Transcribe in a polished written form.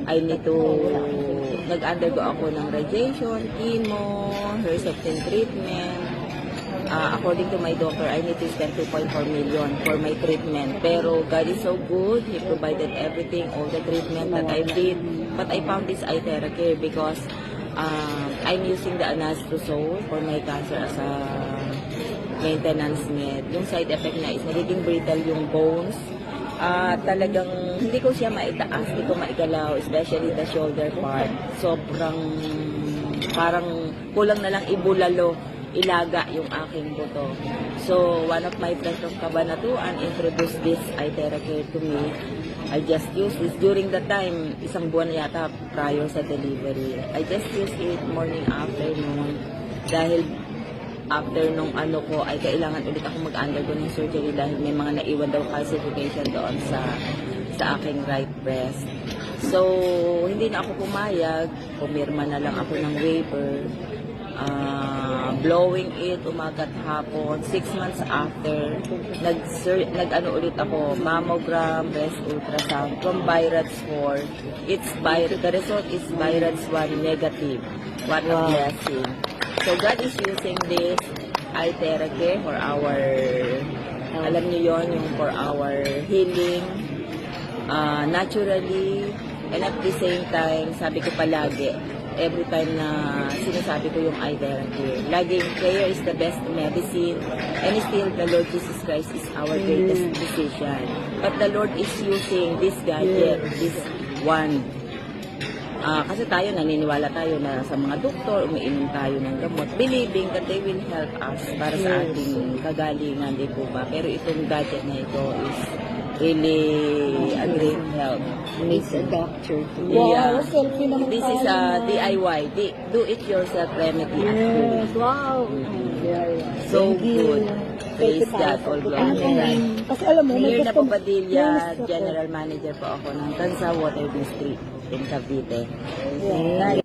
I need to, nag-undergo ako ng radiation, chemo, Herceptin treatment. According to my doctor, I need to spend 2.4 million for my treatment. Pero God is so good. He provided everything, all the treatment that I did. But I found this iTeracare because I'm using the anastrozole for my cancer as a maintenance med. Yung side effect niya is nagiging brittle yung bones. Talagang hindi ko siya maitaas, hindi ko maigalaw, especially the shoulder part. Sobrang parang kulang na lang ibulalo, ilaga yung aking buto. So, one of my friends from Cabanatuan introduced this iTeracare to me. I just used this during the time, isang buwan na yata prior sa delivery. I just used it morning, afternoon. Dahil after nung ano ko, ay kailangan ulit ako mag-undergo ng surgery dahil may mga naiwan daw calcification doon sa aking right breast. So, hindi na ako pumayag. Pumirma na lang ako ng waiver. Blowing it, umagat hapon. 6 months after, nag-ano ulit ako, mammogram, breast ultrasound from BI-RADS 4. The result is BI-RADS 1 negative. What a blessing. So God is using this iTeracare for our, alam niyo yon, yung for our healing, naturally, and at the same time, sabi ko palagi, every time na sinasabi ko yung iTeracare, laging prayer is the best medicine, and still the Lord Jesus Christ is our greatest physician. But the Lord is using this gadget, this one. Kasi tayo, naniniwala tayo na sa mga doktor, umiinom tayo ng gamot, believing that they will help us para sa ating kagalingan, di po ba? Pero itong gadget na ito is really a great help. Needs a doctor. Yeah. Selfie naman This is a DIY, do-it-yourself remedy at home. Wow. So good. Praise God, all glory to God. Kasi alam mo, Mayor na Padilla, General Manager po ako ng Tansa Water District in Cavite. Yeah.